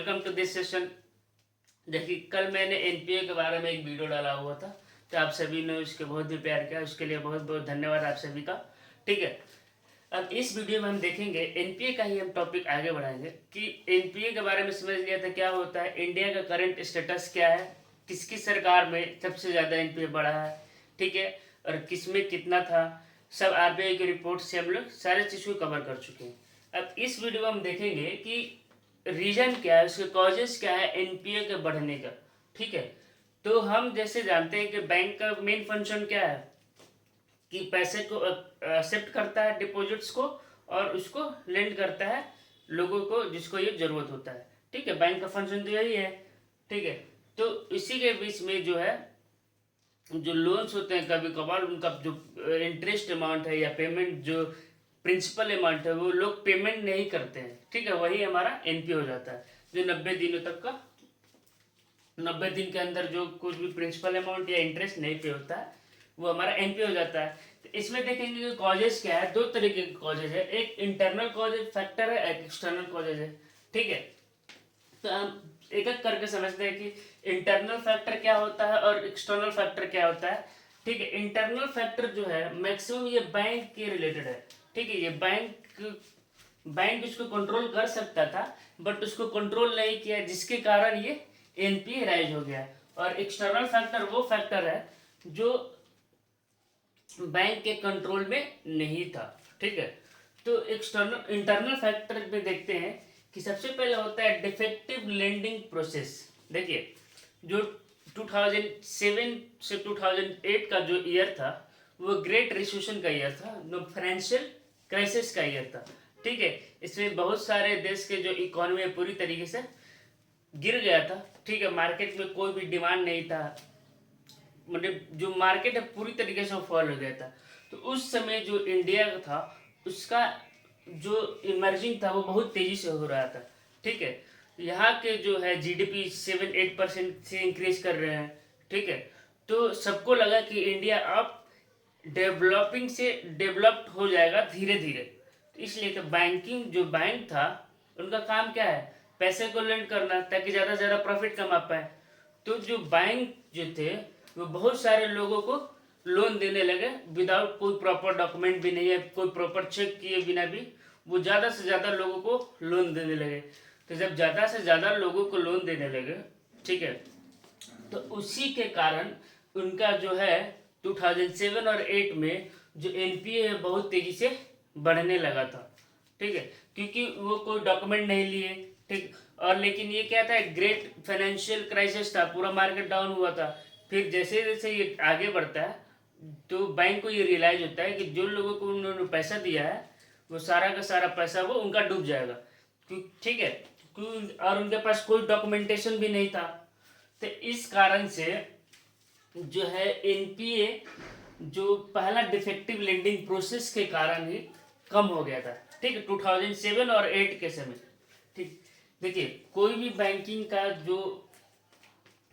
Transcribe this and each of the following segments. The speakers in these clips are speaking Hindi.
Welcome to this session. देखिए, कल मैंने एनपीए के बारे में एक वीडियो डाला हुआ था, तो आप सभी ने उसके बहुत ही प्यार किया, उसके लिए बहुत बहुत धन्यवाद आप सभी का। ठीक है, अब इस वीडियो में हम देखेंगे एनपीए का ही हम टॉपिक आगे बढ़ाएंगे कि एनपीए के बारे में समझ लिया था क्या होता है, इंडिया का करंट स्टेटस क्या है, किसकी सरकार में सबसे ज़्यादा एनपीए बढ़ा है, ठीक है, और किस में कितना था, सब आरबीआई की रिपोर्ट से हम लोग सारे चीज़ को कवर कर चुके हैं। अब इस वीडियो में हम देखेंगे कि रीजन क्या है, उसके कॉजेस क्या है एनपीए के बढ़ने का। ठीक है, तो हम जैसे जानते हैं कि बैंक का मेन फंक्शन क्या है कि पैसे को एक्सेप्ट करता है डिपॉजिट्स को और उसको लेंड करता है लोगों को जिसको ये जरूरत होता है। ठीक है, बैंक का फंक्शन तो यही है। ठीक है, तो इसी के बीच में जो है जो लोन्स होते हैं, कभी कभार उनका जो इंटरेस्ट अमाउंट है या पेमेंट जो प्रिंसिपल अमाउंट है वो लोग पेमेंट नहीं करते हैं। ठीक है, वही हमारा एनपी हो जाता है, जो 90 दिनों तक का 90 दिन के अंदर जो कुछ भी प्रिंसिपल अमाउंट या इंटरेस्ट नहीं पे होता है वो हमारा एनपी हो जाता है। तो इसमें देखेंगे कि कॉजेज क्या है, दो तरीके के कॉजेज है, एक इंटरनल कॉजेज फैक्टर है, एक एक्सटर्नल कॉजेज है। ठीक है, तो हम एक एक करके समझते हैं कि इंटरनल फैक्टर क्या होता है और एक्सटर्नल फैक्टर क्या होता है। ठीक है, इंटरनल फैक्टर जो है मैक्सिमम ये बैंक के रिलेटेड है। ठीक है, ये बैंक उसको कंट्रोल कर सकता था बट उसको कंट्रोल नहीं किया, जिसके कारण ये एनपीए राइज हो गया। और एक्सटर्नल फैक्टर वो फैक्टर है जो बैंक के कंट्रोल में नहीं था। ठीक है, तो एक्सटर्नल इंटरनल फैक्टर में देखते हैं कि सबसे पहले होता है डिफेक्टिव लेंडिंग प्रोसेस। देखिए, जो 2007 से 2008 का जो ईयर था वो ग्रेट रिसेशन का ईयर था, जो फाइनेंशियल क्राइसिस का ईयर था। ठीक है, इसमें बहुत सारे देश के जो इकोनॉमी पूरी तरीके से गिर गया था। ठीक है, मार्केट में कोई भी डिमांड नहीं था, मतलब जो मार्केट है पूरी तरीके से फॉल हो गया था। तो उस समय जो इंडिया था उसका जो इमर्जिंग था वो बहुत तेजी से हो रहा था। ठीक है, यहाँ के जो है जीडीपी 7-8% से इंक्रीज कर रहे हैं। ठीक है, तो सबको लगा कि इंडिया अब डेवलपिंग से डेवलप्ड हो जाएगा धीरे धीरे। इसलिए तो बैंकिंग जो बैंक था उनका काम क्या है, पैसे को लेंड करना ताकि ज़्यादा से ज़्यादा प्रॉफिट कमा पाए। तो जो बैंक जो थे वो बहुत सारे लोगों को लोन देने लगे विदाउट कोई प्रॉपर डॉक्यूमेंट भी नहीं है, कोई प्रॉपर चेक किए बिना भी वो ज़्यादा से ज़्यादा लोगों को लोन देने लगे। तो जब ज़्यादा से ज़्यादा लोगों को लोन देने लगे, ठीक है, तो उसी के कारण उनका जो है 2007 और 8 में जो एनपीए है बहुत तेज़ी से बढ़ने लगा था। ठीक है, क्योंकि वो कोई डॉक्यूमेंट नहीं लिए। ठीक, और लेकिन ये क्या था, ग्रेट फाइनेंशियल क्राइसिस था, पूरा मार्केट डाउन हुआ था। फिर जैसे जैसे ये आगे बढ़ता है तो बैंक को ये रियलाइज होता है कि जो लोगों को उन्होंने पैसा दिया है वो सारा का सारा पैसा वो उनका डूब जाएगा। ठीक है, और उनके पास कोई डॉक्यूमेंटेशन भी नहीं था। तो इस कारण से जो है एनपीए जो पहला डिफेक्टिव लेंडिंग प्रोसेस के कारण ही कम हो गया था। ठीक है, 2007 और 8 के समय। ठीक, देखिए, कोई भी बैंकिंग का जो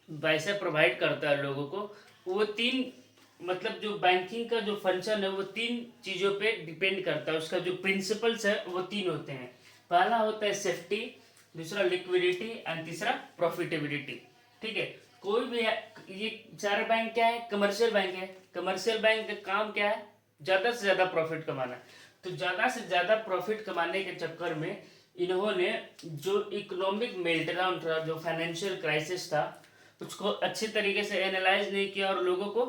पैसा प्रोवाइड करता है लोगों को, वो तीन मतलब जो बैंकिंग का जो फंक्शन है वो तीन चीज़ों पे डिपेंड करता है, उसका जो प्रिंसिपल्स है वो तीन होते हैं। पहला होता है सेफ्टी, दूसरा लिक्विडिटी एंड तीसरा प्रॉफिटेबिलिटी। ठीक है, कोई भी ये सारे बैंक क्या है, कमर्शियल बैंक है। कमर्शियल बैंक का काम क्या है, ज़्यादा से ज़्यादा प्रॉफिट कमाना। तो ज़्यादा से ज़्यादा प्रॉफिट कमाने के चक्कर में इन्होंने जो इकोनॉमिक मेल्टडाउन था, जो फाइनेंशियल क्राइसिस था, उसको अच्छे तरीके से एनालाइज नहीं किया और लोगों को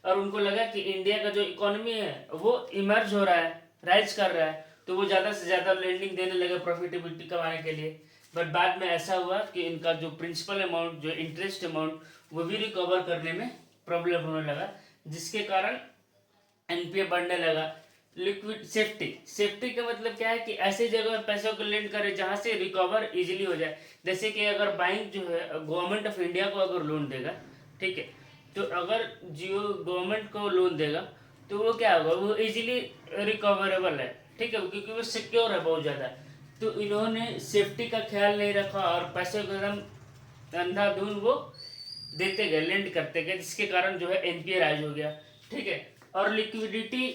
और उनको लगा कि इंडिया का जो इकोनॉमी है वो इमर्ज हो रहा है, राइज कर रहा है, तो वो ज़्यादा से ज़्यादा लेंडिंग देने लगे प्रॉफिटेबिलिटी कमाने के लिए। बट बाद में ऐसा हुआ कि इनका जो प्रिंसिपल अमाउंट, जो इंटरेस्ट अमाउंट, वो भी रिकवर करने में प्रॉब्लम होने लगा, जिसके कारण एनपीए बढ़ने लगा। लिक्विड सेफ्टी का मतलब क्या है कि ऐसी जगह में पैसों को लेंड करे जहाँ से रिकवर इजीली हो जाए। जैसे कि अगर बैंक जो है गवर्नमेंट ऑफ इंडिया को अगर लोन देगा, ठीक है, तो अगर जियो गवर्नमेंट को लोन देगा तो वो क्या होगा, वो इजीली रिकवरेबल है। ठीक है, क्योंकि वो सिक्योर है बहुत ज़्यादा। तो इन्होंने सेफ्टी का ख्याल नहीं रखा और पैसे को एकदम अंधाधुंध वो देते गए, लेंड करते गए, जिसके कारण जो है एनपीए राइज हो गया। ठीक है, और लिक्विडिटी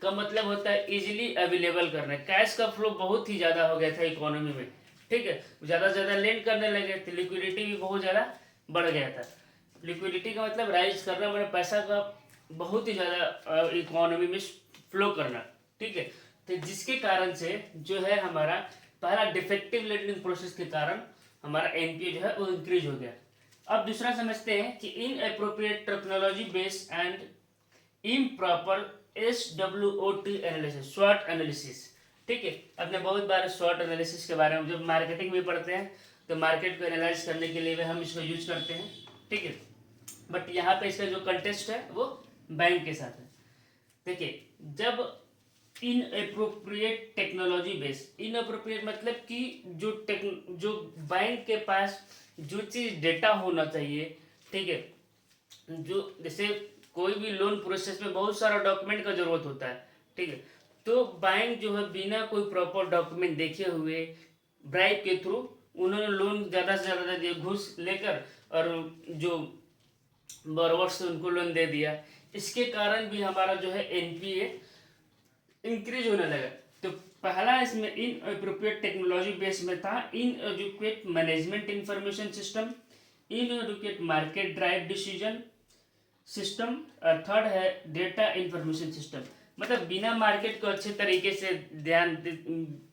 का मतलब होता है इजीली अवेलेबल करना। कैश का फ्लो बहुत ही ज़्यादा हो गया था इकोनॉमी में। ठीक है, ज़्यादा से ज़्यादा लेंड करने लगे तो लिक्विडिटी भी बहुत ज़्यादा बढ़ गया था। लिक्विडिटी का मतलब राइज करना, मतलब पैसा का बहुत ही ज़्यादा इकोनॉमी में फ्लो करना। ठीक है, तो जिसके कारण से जो है हमारा पहला डिफेक्टिव लेंडिंग प्रोसेस के कारण हमारा एनपीए जो है वो इंक्रीज हो गया। अब दूसरा समझते हैं कि inappropriate technology based and improper SWOT analysis, स्वॉट एनालिसिस। ठीक है, आपने बहुत बार स्वॉट एनालिसिस के बारे में जब मार्केटिंग में पढ़ते हैं तो मार्केट को एनालाइज करने के लिए हम इसको यूज करते हैं। ठीक है, बट यहाँ पे इसका जो कंटेस्ट है वो बैंक के साथ है। देखिए, जब in appropriate technology base, in appropriate मतलब कि जो बैंक के पास जो चीज़ डेटा होना चाहिए, ठीक है, जो जैसे कोई भी लोन प्रोसेस में बहुत सारा डॉक्यूमेंट का जरूरत होता है। ठीक है, तो बैंक जो है बिना कोई प्रॉपर डॉक्यूमेंट देखे हुए ब्राइब के थ्रू उन्होंने लोन ज़्यादा से ज़्यादा दिए, घूस लेकर, और जो बोरोवर्स से उनको लोन दे दिया। इसके कारण भी हमारा जो है एनपीए इंक्रीज होने लगा। तो पहला इसमें इन अप्रोप्रिएट टेक्नोलॉजी बेस में था inadequate management information system, inadequate market drive decision system, और थर्ड है डेटा इंफॉर्मेशन सिस्टम। मतलब बिना मार्केट को अच्छे तरीके से ध्यान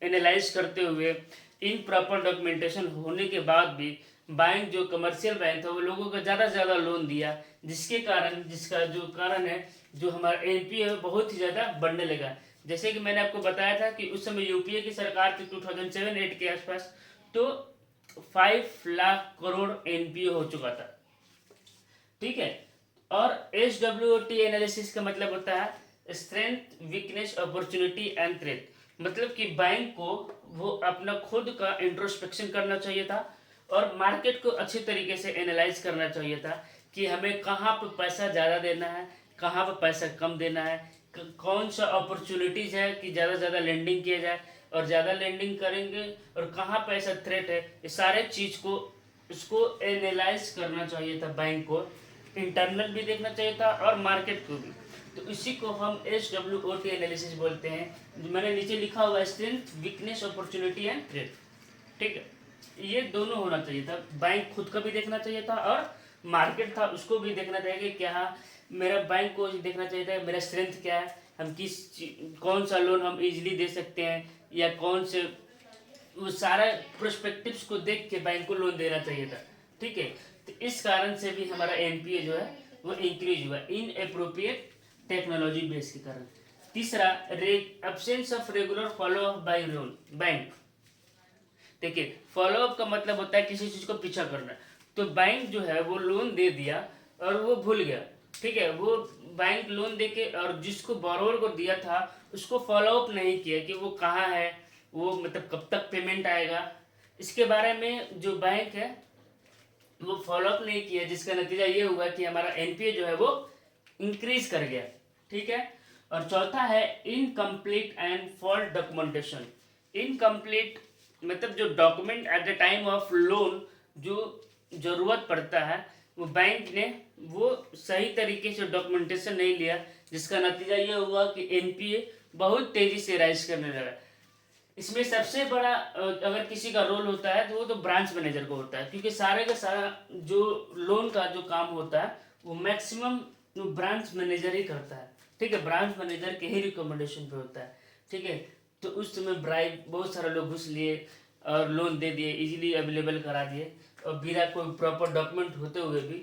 एनालाइज करते हुए इन प्रॉपर डॉक्यूमेंटेशन होने के बाद भी बैंक जो कमर्शियल बैंक था वो लोगों को ज़्यादा से ज़्यादा लोन दिया, जिसके कारण जिसका जो कारण है जो हमारा एनपीए है बहुत ही ज़्यादा बढ़ने लगा। जैसे कि मैंने आपको बताया था कि उस समय यूपीए की सरकार थी 2007-8 के आसपास, तो 5 लाख करोड़ एनपीए हो चुका था। ठीक है, और SWOT एनालिसिस का मतलब होता है strength, weakness, opportunity and threat. मतलब कि बैंक को वो अपना खुद का इंट्रोस्पेक्शन करना चाहिए था और मार्केट को अच्छी तरीके से एनालाइज करना चाहिए था कि हमें कहाँ पर पैसा ज़्यादा देना है, कहाँ पर पैसा कम देना है, कौन सा अपॉर्चुनिटीज़ है कि ज़्यादा से ज़्यादा लेंडिंग किया जाए और ज़्यादा लेंडिंग करेंगे, और कहाँ पर ऐसा थ्रेट है, ये सारे चीज़ को इसको एनालाइज करना चाहिए था बैंक को। इंटरनल भी देखना चाहिए था और मार्केट को भी। तो इसी को हम SWOT एनालिसिस बोलते हैं, जो मैंने नीचे लिखा हुआ है strength, weakness, opportunity and threat. ठीक है, ये दोनों होना चाहिए था, बैंक खुद का भी देखना चाहिए था और मार्केट था उसको भी देखना चाहिए कि क्या मेरा बैंक को देखना चाहिए था मेरा स्ट्रेंथ क्या है, हम कौन सा लोन हम इजीली दे सकते हैं, या कौन से वो सारा प्रोस्पेक्टिव्स को देख के बैंक को लोन देना चाहिए था। ठीक है, तो इस कारण से भी हमारा एनपीए जो है वो इंक्रीज हुआ इन अप्रोप्रिएट टेक्नोलॉजी बेस के कारण। तीसरा, absence of regular follow up by loan bank. देखिए, फॉलोअप का मतलब होता है किसी चीज़ को पीछा करना। तो बैंक जो है वो लोन दे दिया और वो भूल गया। ठीक है, वो बैंक लोन दे के और जिसको बोरोवर को दिया था उसको फॉलोअप नहीं किया कि वो कहाँ है, वो मतलब कब तक पेमेंट आएगा, इसके बारे में जो बैंक है वो फॉलोअप नहीं किया, जिसका नतीजा ये हुआ कि हमारा एनपीए जो है वो इंक्रीज कर गया। ठीक है, और चौथा है incomplete and fault documentation. Incomplete मतलब जो document at the time of loan जो ज़रूरत पड़ता है वो बैंक ने वो सही तरीके से डॉक्यूमेंटेशन नहीं लिया, जिसका नतीजा ये हुआ कि एनपीए बहुत तेज़ी से राइज करने लगा। इसमें सबसे बड़ा अगर किसी का रोल होता है तो वो तो ब्रांच मैनेजर को होता है, क्योंकि सारे का सारा जो लोन का जो काम होता है वो मैक्सिमम ब्रांच मैनेजर ही करता है। ठीक है, ब्रांच मैनेजर के ही रिकमेंडेशन पे होता है। ठीक है, तो उस समय ब्राइब बहुत सारे लोग घुस लिए और लोन दे दिए, इजीली अवेलेबल करा दिए और बिना कोई प्रॉपर डॉक्यूमेंट होते हुए भी,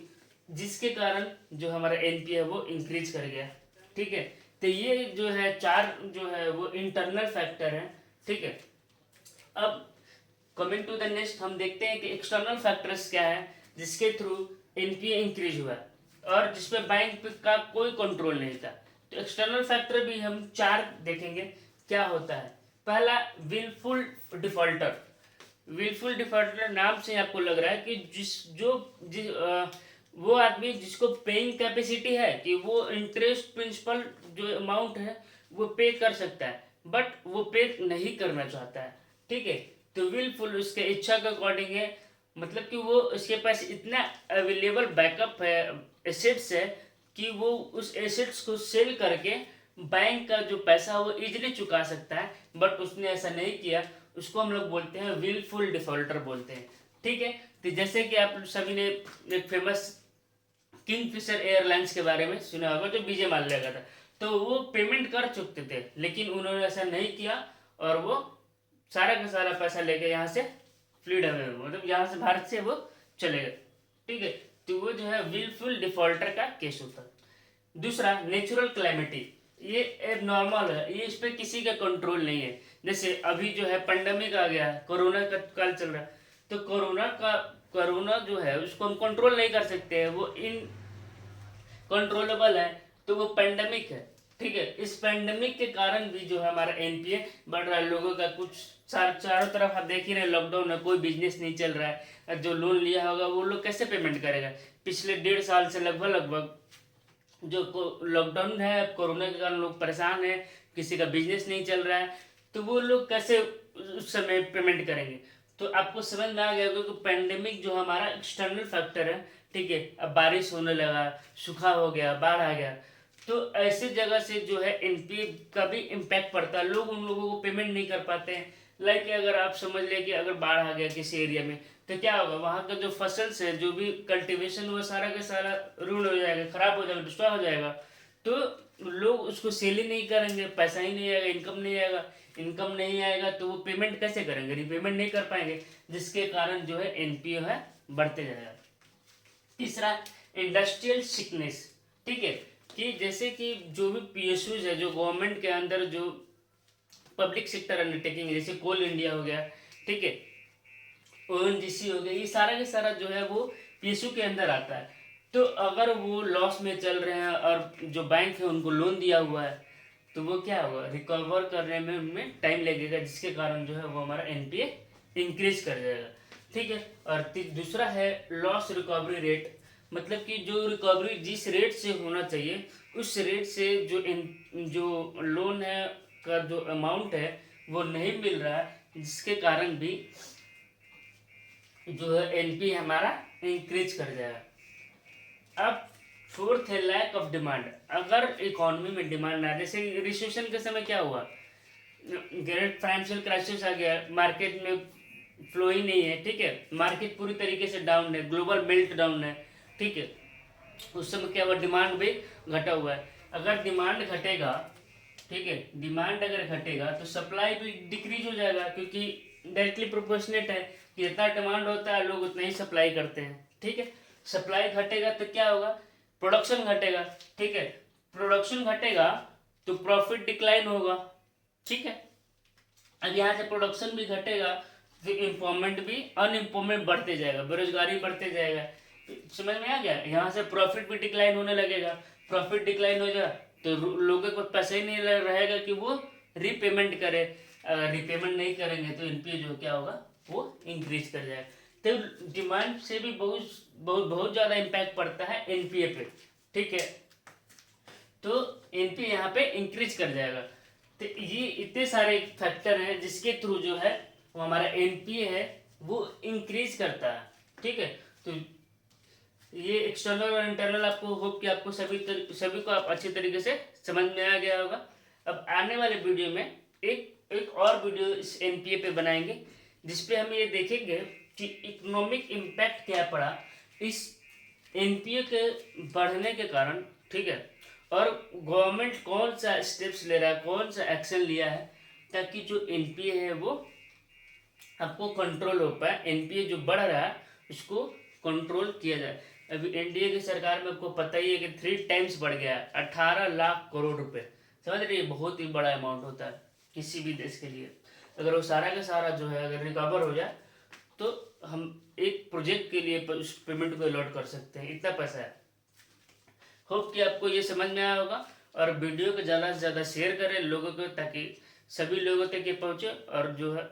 जिसके कारण जो हमारा एनपीए है वो इंक्रीज कर गया। ठीक है, तो ये जो है चार जो है वो इंटरनल फैक्टर है। ठीक है, अब कमिंग टू द नेक्स्ट हम देखते हैं कि एक्सटर्नल फैक्टर्स क्या है जिसके थ्रू एनपीए इंक्रीज हुआ और जिसपे बैंक का कोई कंट्रोल नहीं था। तो एक्सटर्नल फैक्टर भी हम चार देखेंगे क्या होता है। पहला, विलफुल डिफॉल्टर। विलफुल डिफॉल्टर नाम से आपको लग रहा है कि वो आदमी जिसको पेइंग कैपेसिटी है कि वो इंटरेस्ट प्रिंसिपल जो अमाउंट है वो पे कर सकता है, बट वो पे नहीं करना चाहता है। ठीक है, तो विलफुल उसके इच्छा के अकॉर्डिंग है, मतलब कि वो उसके पास इतना अवेलेबल बैकअप है, एसेट्स है कि वो उस एसेट्स को सेल करके बैंक का जो पैसा वो इजीली चुका सकता है, बट उसने ऐसा नहीं किया। उसको हम लोग बोलते हैं विलफुल डिफॉल्टर बोलते हैं। ठीक है, तो जैसे कि आप सभी ने एक फेमस किंगफिशर एयरलाइंस के बारे में सुना होगा, जो विजय माल्या का था। तो वो पेमेंट कर चुके थे, लेकिन उन्होंने ऐसा नहीं किया और वो सारा का सारा पैसा लेके यहाँ से फ्रीडम है, मतलब यहाँ से भारत से वो चले गए। ठीक है, तो वो जो है विलफुल डिफॉल्टर का केस होता है। दूसरा, नेचुरल क्लैमिटी, ये नॉर्मल है, ये इस पर किसी का कंट्रोल नहीं है। जैसे अभी जो है पेंडेमिक आ गया, कोरोना का काल चल रहा है, तो कोरोना जो है उसको हम कंट्रोल नहीं कर सकते हैं, वो इन कंट्रोलेबल है, तो वो पेंडेमिक है। ठीक है, इस पेंडेमिक के कारण भी जो है हमारा एनपीए बढ़ रहा है। लोगों का कुछ चारों तरफ आप देख ही रहे, लॉकडाउन है, कोई बिजनेस नहीं चल रहा है, जो लोन लिया होगा वो लोग कैसे पेमेंट करेगा। पिछले 1.5 साल से लगभग जो लॉकडाउन है, कोरोना के कारण लोग परेशान हैं, किसी का बिजनेस नहीं चल रहा है, तो वो लोग कैसे उस समय पेमेंट करेंगे। तो आपको समझ में आ गया होगा कि पेंडेमिक जो हमारा एक्सटर्नल फैक्टर है। ठीक है, अब बारिश होने लगा, सूखा हो गया, बाढ़ आ गया, तो ऐसे जगह से जो है एनपीए का भी इम्पैक्ट पड़ता है, लोग उन लोगों को पेमेंट नहीं कर पाते हैं। लाइक अगर आप समझ लें कि अगर बाढ़ आ गया किसी एरिया में, तो क्या होगा, वहाँ का जो फसल से जो भी कल्टीवेशन वो सारा का सारा रूल हो जाएगा, खराब हो जाएगा, डिस्ट्रॉय हो जाएगा। तो लोग उसको सेल ही नहीं करेंगे, पैसा ही नहीं आएगा, इनकम नहीं आएगा। इनकम नहीं आएगा तो वो पेमेंट कैसे करेंगे, रीपेमेंट नहीं कर पाएंगे, जिसके कारण जो है एनपीए है बढ़ते जाएगा। तीसरा, इंडस्ट्रियल सिकनेस। ठीक है, कि जैसे कि जो भी पीएसयूज है, जो गवर्नमेंट के अंदर जो पब्लिक सेक्टर अंडरटेकिंग है, जैसे कोल इंडिया हो गया, ठीक है, ओएनजीसी हो गया, ये सारा का सारा जो है वो पीएसयू के अंदर आता है। तो अगर वो लॉस में चल रहे हैं और जो बैंक है उनको लोन दिया हुआ है, तो वो क्या होगा, रिकवर करने में उनमें टाइम लगेगा, जिसके कारण जो है वो हमारा एनपीए इंक्रीज कर जाएगा। ठीक है, और दूसरा है लॉस रिकवरी रेट, मतलब कि जो रिकवरी जिस रेट से होना चाहिए उस रेट से जो लोन है का जो अमाउंट है वो नहीं मिल रहा है, जिसके कारण भी जो है एनपी हमारा इंक्रीज कर जाएगा। अब फोर्थ है लैक ऑफ डिमांड। अगर इकोनॉमी में डिमांड ना, जैसे रिसेशन के समय क्या हुआ, ग्रेट फाइनेंशियल क्राइसिस आ गया, मार्केट में फ्लो ही नहीं है। ठीक है, मार्केट पूरी तरीके से डाउन है, ग्लोबल मेल्ट डाउन है। ठीक है, उस समय क्या हुआ, डिमांड भी घटा हुआ है। अगर डिमांड घटेगा, ठीक है, डिमांड अगर घटेगा तो सप्लाई भी डिक्रीज हो जाएगा, क्योंकि डायरेक्टली प्रोपोर्शनेट है कि जितना डिमांड होता है लोग उतना ही सप्लाई करते हैं। ठीक है, सप्लाई घटेगा तो क्या होगा, प्रोडक्शन घटेगा। ठीक है, प्रोडक्शन घटेगा तो प्रॉफिट डिक्लाइन होगा। ठीक है, अब यहाँ से प्रोडक्शन भी घटेगा तो एम्प्लॉयमेंट भी, अनएम्प्लॉयमेंट बढ़ते जाएगा, बेरोजगारी बढ़ते जाएगा। समझ में आ गया, यहाँ से प्रॉफिट भी डिक्लाइन होने लगेगा। प्रॉफिट डिक्लाइन हो जाए तो लोगों को पैसा ही नहीं रहेगा कि वो रीपेमेंट करे। अगर रीपेमेंट नहीं करेंगे तो एनपीए जो क्या होगा वो इंक्रीज कर जाएगा। तो डिमांड से भी बहुत बहुत बहुत ज़्यादा इम्पैक्ट पड़ता है एनपीए पे। ठीक है, तो एनपीए यहाँ पे इंक्रीज कर जाएगा। तो ये इतने सारे फैक्टर हैं जिसके थ्रू जो है वो हमारा एनपीए है वो इंक्रीज करता है। ठीक है, तो ये एक्सटर्नल और इंटरनल आपको होप कि आपको सभी को आप अच्छी तरीके से समझ में आ गया होगा। अब आने वाले वीडियो में एक और वीडियो इस एनपीए पे बनाएंगे, जिसपे हम ये देखेंगे कि इकोनॉमिक इम्पैक्ट क्या पड़ा इस एनपीए के बढ़ने के कारण। ठीक है, और गवर्नमेंट कौन सा स्टेप्स ले रहा है, कौन सा एक्शन लिया है, ताकि जो एनपीए है वो आपको कंट्रोल हो पाए, एनपीए जो बढ़ रहा है उसको कंट्रोल किया जाए। अभी एनडीए की सरकार में आपको पता ही है कि 3 टाइम्स बढ़ गया है, 18 लाख करोड़ रुपए। समझ रही है, बहुत ही बड़ा अमाउंट होता है किसी भी देश के लिए। अगर वो सारा का सारा जो है अगर रिकवर हो जाए तो हम एक प्रोजेक्ट के लिए उस पेमेंट को अलॉट कर सकते हैं, इतना पैसा है। होप कि आपको ये समझ में आया होगा, और वीडियो को ज़्यादा से ज़्यादा शेयर करें लोगों को, ताकि सभी लोगों तक ये पहुँचे और जो है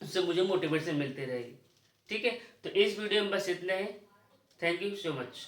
उससे मुझे मोटिवेशन मिलती रहेगी। ठीक है, तो इस वीडियो में बस इतना ही। Thank you so much.